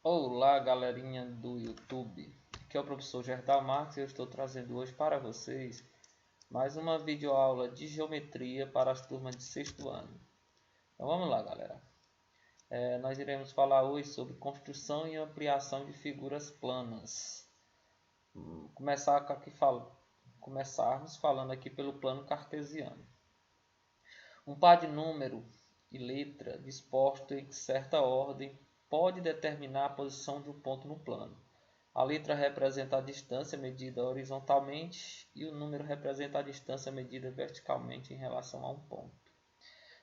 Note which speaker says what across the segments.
Speaker 1: Olá, galerinha do YouTube. Aqui é o professor Gerdau Marques e eu estou trazendo hoje para vocês mais uma videoaula de geometria para as turmas de sexto ano. Então vamos lá, galera. Nós iremos falar hoje sobre construção e ampliação de figuras planas. Começarmos falando aqui pelo plano cartesiano. Um par de número e letra disposto em certa ordem pode determinar a posição de um ponto no plano. A letra representa a distância medida horizontalmente e o número representa a distância medida verticalmente em relação a um ponto.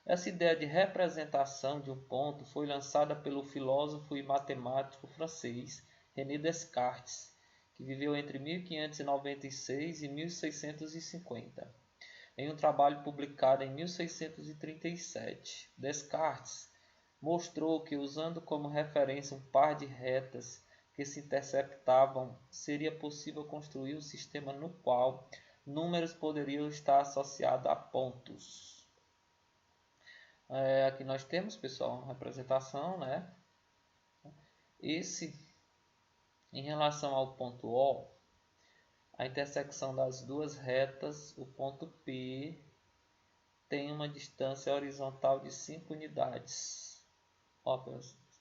Speaker 1: Essa ideia de representação de um ponto foi lançada pelo filósofo e matemático francês René Descartes, que viveu entre 1596 e 1650. Em um trabalho publicado em 1637, Descartes mostrou que, usando como referência um par de retas que se interceptavam, seria possível construir um sistema no qual números poderiam estar associados a pontos. Aqui nós temos, pessoal, uma representação, né? Em relação ao ponto O, a intersecção das duas retas, o ponto P, tem uma distância horizontal de 5 unidades. Ó,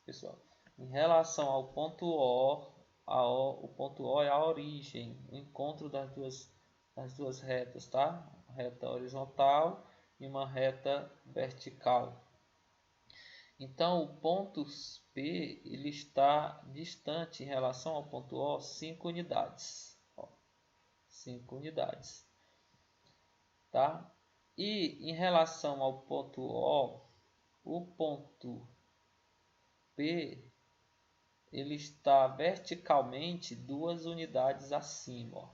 Speaker 1: pessoal, em relação ao ponto O, o ponto O é a origem, o encontro das duas retas, tá? Uma reta horizontal e uma reta vertical. Então, o ponto P ele está distante em relação ao ponto O 5 unidades. 5 unidades. Tá? E em relação ao ponto O, o ponto P ele está verticalmente 2 unidades acima. Ó.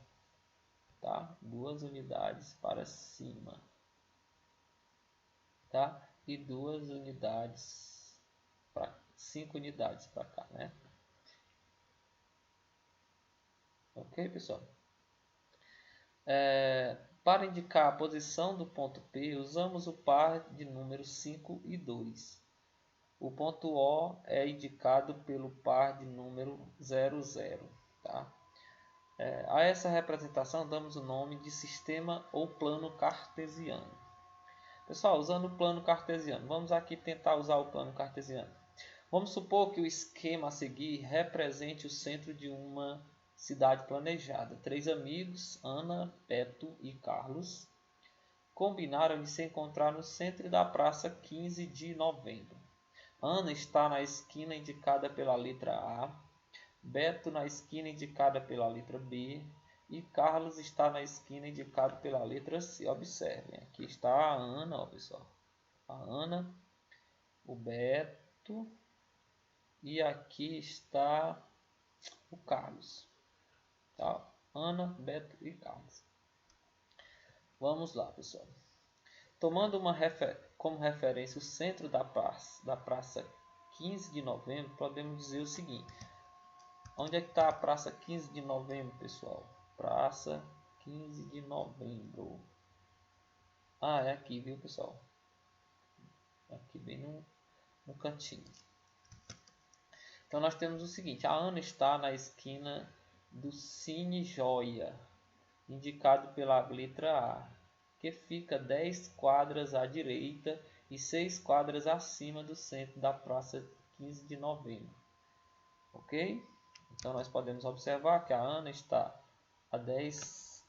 Speaker 1: Tá? 2 unidades para cima. Tá? E 2 unidades para 5 unidades para cá, né? Ok, pessoal? Para indicar a posição do ponto P, usamos o par de números 5 e 2. O ponto O é indicado pelo par de número 0, 0. Tá? A essa representação damos o nome de sistema ou plano cartesiano. Pessoal, usando o plano cartesiano, vamos aqui tentar usar o plano cartesiano. Vamos supor que o esquema a seguir represente o centro de uma cidade planejada. 3 amigos, Ana, Beto e Carlos, combinaram de se encontrar no centro da praça 15 de novembro. Ana está na esquina indicada pela letra A, Beto na esquina indicada pela letra B e Carlos está na esquina indicada pela letra C. Observem, aqui está a Ana, ó, pessoal. A Ana, o Beto e aqui está o Carlos. Tá? Ana, Beto e Carlos. Vamos lá, pessoal. Tomando como referência o centro da praça 15 de novembro, podemos dizer o seguinte. Onde é que está a praça 15 de novembro, pessoal? Praça 15 de novembro. É aqui, viu, pessoal? Aqui bem no cantinho. Então nós temos o seguinte. A Ana está na esquina do Cine Joia, indicado pela letra A, que fica 10 quadras à direita e 6 quadras acima do centro da praça 15 de novembro. Ok? Então nós podemos observar que a Ana está a 10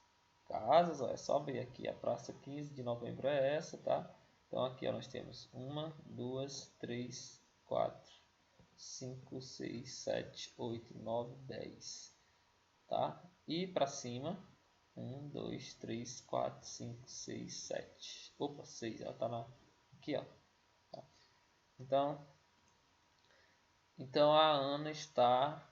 Speaker 1: casas. Ó, é só ver aqui, a praça 15 de novembro é essa, tá? Então aqui ó, nós temos 1, 2, 3, 4, 5, 6, 7, 8, 9, 10. Tá? E para cima, 1, 2, 3, 4, 5, 6, 7. Opa, 6, ela está aqui, ó. Tá? Então a Ana está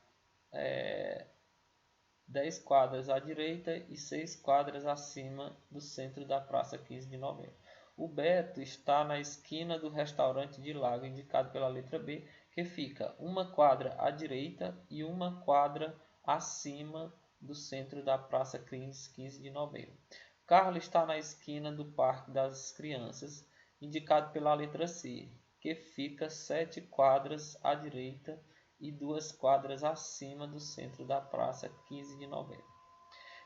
Speaker 1: 10 quadras à direita e 6 quadras acima do centro da praça 15 de novembro. O Beto está na esquina do restaurante de Lago, indicado pela letra B, que fica 1 quadra à direita e 1 quadra acima do centro da praça 15 de novembro. Carlos está na esquina do Parque das Crianças, indicado pela letra C, que fica 7 quadras à direita e 2 quadras acima do centro da praça, 15 de novembro.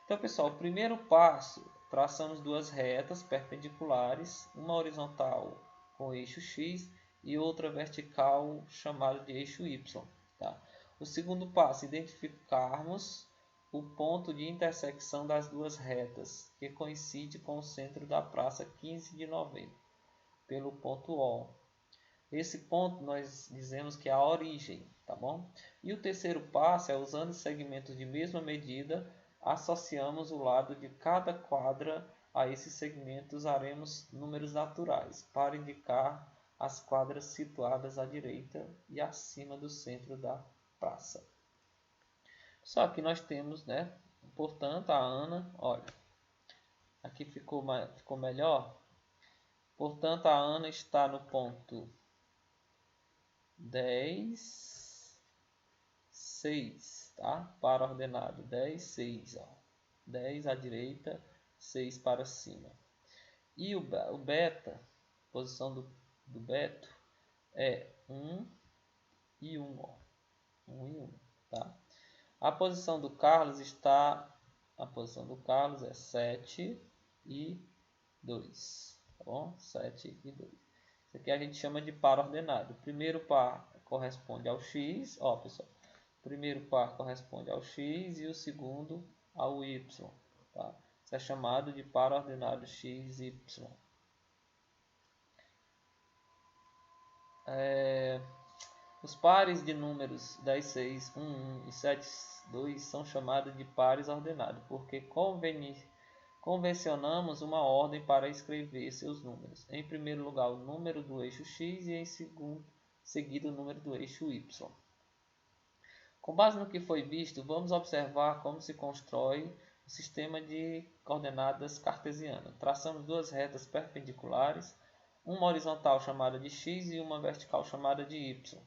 Speaker 1: Então, pessoal, o primeiro passo, traçamos duas retas perpendiculares, uma horizontal com eixo X e outra vertical chamada de eixo Y. Tá? O segundo passo, identificarmos o ponto de intersecção das duas retas, que coincide com o centro da praça 15 de novembro, pelo ponto O. Esse ponto nós dizemos que é a origem, tá bom? E o terceiro passo é, usando segmentos de mesma medida, associamos o lado de cada quadra a esses segmentos, usaremos números naturais para indicar as quadras situadas à direita e acima do centro da praça. Só que nós temos, né? Portanto, a Ana, olha, aqui ficou melhor. Portanto, a Ana está no ponto 10, 6, tá? Para ordenado 10, 6, ó. 10 à direita, 6 para cima. E o beta, posição do beto, é 1 e 1, ó. 1 e 1, tá? A posição do Carlos é 7 e 2, tá bom? 7 e 2. Isso aqui a gente chama de par ordenado. O primeiro par corresponde ao x, ó, pessoal. O primeiro par corresponde ao x e o segundo ao y, tá? Isso é chamado de par ordenado x, y. Os pares de números 10, 6, 1, 1 e 7, 2 são chamados de pares ordenados, porque convencionamos uma ordem para escrever seus números. Em primeiro lugar, o número do eixo x e em seguida o número do eixo y. Com base no que foi visto, vamos observar como se constrói o sistema de coordenadas cartesiano. Traçamos duas retas perpendiculares, uma horizontal chamada de x e uma vertical chamada de y.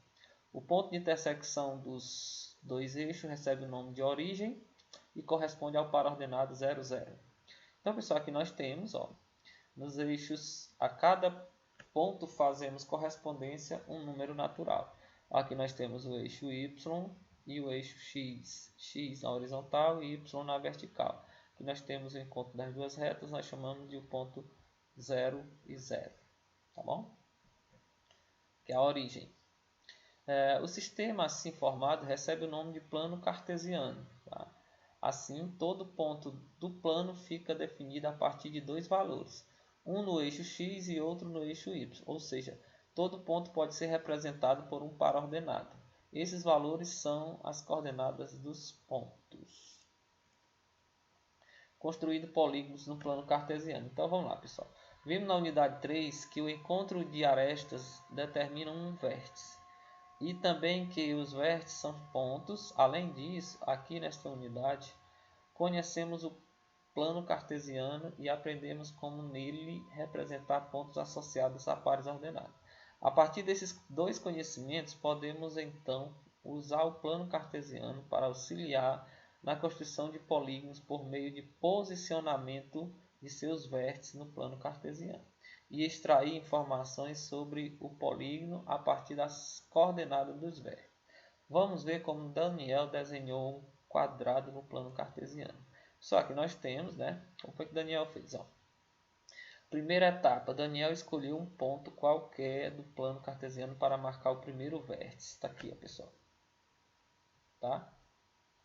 Speaker 1: O ponto de intersecção dos dois eixos recebe o nome de origem e corresponde ao par ordenado 0, 0. Então, pessoal, aqui nós temos, ó, nos eixos, a cada ponto fazemos correspondência um número natural. Aqui nós temos o eixo y e o eixo x, x na horizontal e y na vertical. Aqui nós temos o encontro das duas retas, nós chamamos de o ponto 0 e 0, tá bom? Que é a origem. O sistema assim formado recebe o nome de plano cartesiano. Tá? Assim, todo ponto do plano fica definido a partir de dois valores, um no eixo x e outro no eixo y, ou seja, todo ponto pode ser representado por um par ordenado. Esses valores são as coordenadas dos pontos. Construído polígonos no plano cartesiano. Então vamos lá, pessoal. Vimos na unidade 3 que o encontro de arestas determina um vértice. E também que os vértices são pontos. Além disso, aqui nesta unidade, conhecemos o plano cartesiano e aprendemos como nele representar pontos associados a pares ordenados. A partir desses dois conhecimentos, podemos então usar o plano cartesiano para auxiliar na construção de polígonos por meio de posicionamento de seus vértices no plano cartesiano e extrair informações sobre o polígono a partir das coordenadas dos vértices. Vamos ver como Daniel desenhou um quadrado no plano cartesiano. Só que nós temos, né? Como foi que Daniel fez? Ó. Primeira etapa, Daniel escolheu um ponto qualquer do plano cartesiano para marcar o primeiro vértice. Está aqui, ó, pessoal. Tá?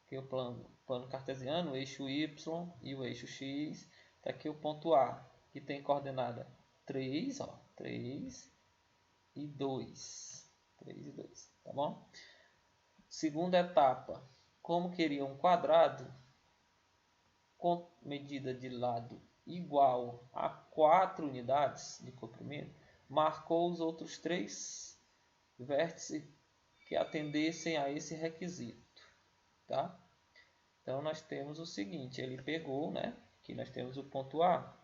Speaker 1: Aqui o plano cartesiano, o eixo Y e o eixo X. Está aqui o ponto A, que tem coordenada 3, ó, 3 e 2. 3 e 2, tá bom? Segunda etapa, como queria um quadrado com medida de lado igual a 4 unidades de comprimento, marcou os outros 3 vértices que atendessem a esse requisito, tá? Então nós temos o seguinte, ele pegou, né? Aqui nós temos o ponto A,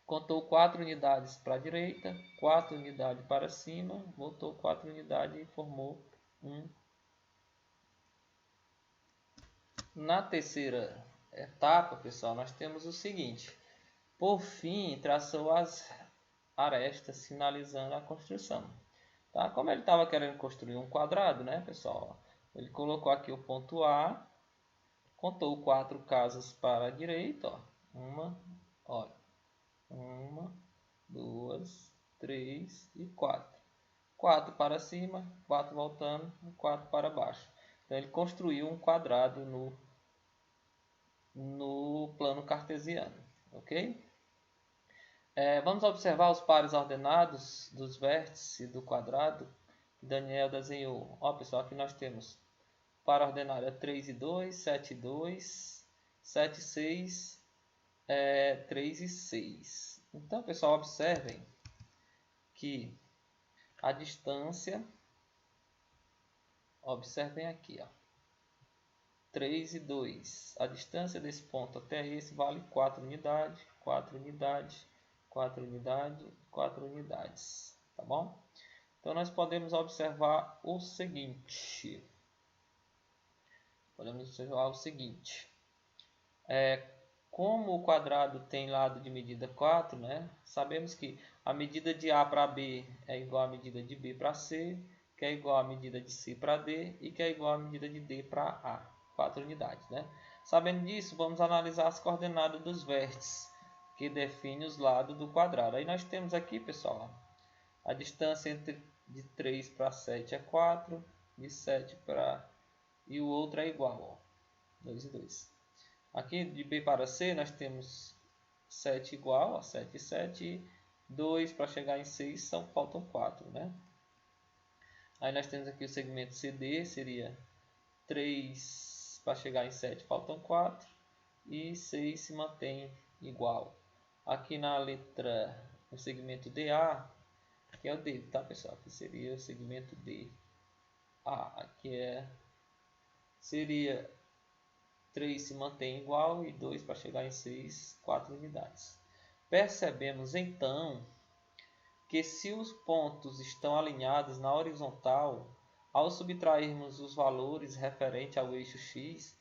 Speaker 1: contou 4 unidades para a direita, 4 unidades para cima, voltou 4 unidades e formou um. Na terceira etapa, pessoal, nós temos o seguinte. Por fim, traçou as arestas, finalizando a construção. Tá? Como ele estava querendo construir um quadrado, né, pessoal? Ele colocou aqui o ponto A, contou 4 casas para a direita, ó. Olha, 1, 2, 3 e 4. 4 para cima, 4 voltando, 4 para baixo. Então ele construiu um quadrado no plano cartesiano, ok? Vamos observar os pares ordenados dos vértices do quadrado que Daniel desenhou. Ó, pessoal, aqui nós temos par ordenado 3 e 2, 7 e 2, 7 e 6, 3 e 6. Então, pessoal, observem que a distância, observem aqui, ó, 3 e 2. A distância desse ponto até esse vale 4 unidades, 4 unidades, 4 unidades, 4 unidades, tá bom? Então, nós podemos observar o seguinte. Como o quadrado tem lado de medida 4, né? Sabemos que a medida de A para B é igual à medida de B para C, que é igual à medida de C para D e que é igual à medida de D para A. 4 unidades, né? Sabendo disso, vamos analisar as coordenadas dos vértices, que definem os lados do quadrado. Aí nós temos aqui, pessoal, a distância de 3 para 7 é 4, de 7 para... e o outro é igual, ó, 2 e 2. Aqui de B para C nós temos 7 igual, ó, 7 e 7, e 2 para chegar em 6, faltam 4, né? Aí nós temos aqui o segmento CD, seria 3 para chegar em 7, faltam 4, e 6 se mantém igual. Aqui na letra, o segmento DA, que é o D, tá, pessoal? Aqui seria o segmento D. Aqui seria 3 se mantém igual e 2 para chegar em 6, 4 unidades. Percebemos então que se os pontos estão alinhados na horizontal, ao subtrairmos os valores referentes ao eixo x,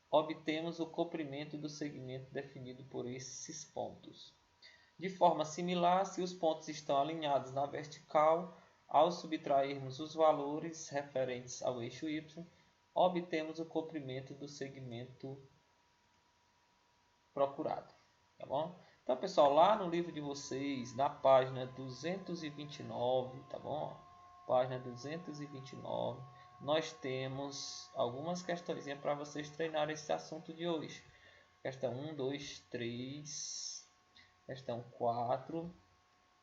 Speaker 1: obtemos o comprimento do segmento definido por esses pontos. De forma similar, se os pontos estão alinhados na vertical, ao subtrairmos os valores referentes ao eixo y, obtemos o comprimento do segmento procurado, tá bom? Então, pessoal, lá no livro de vocês, na página 229, tá bom? Página 229, nós temos algumas questões para vocês treinarem esse assunto de hoje. Questão 1, 2, 3, questão 4,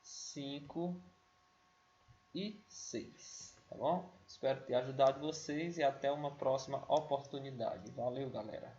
Speaker 1: 5 e 6, tá bom? Espero ter ajudado vocês e até uma próxima oportunidade. Valeu, galera!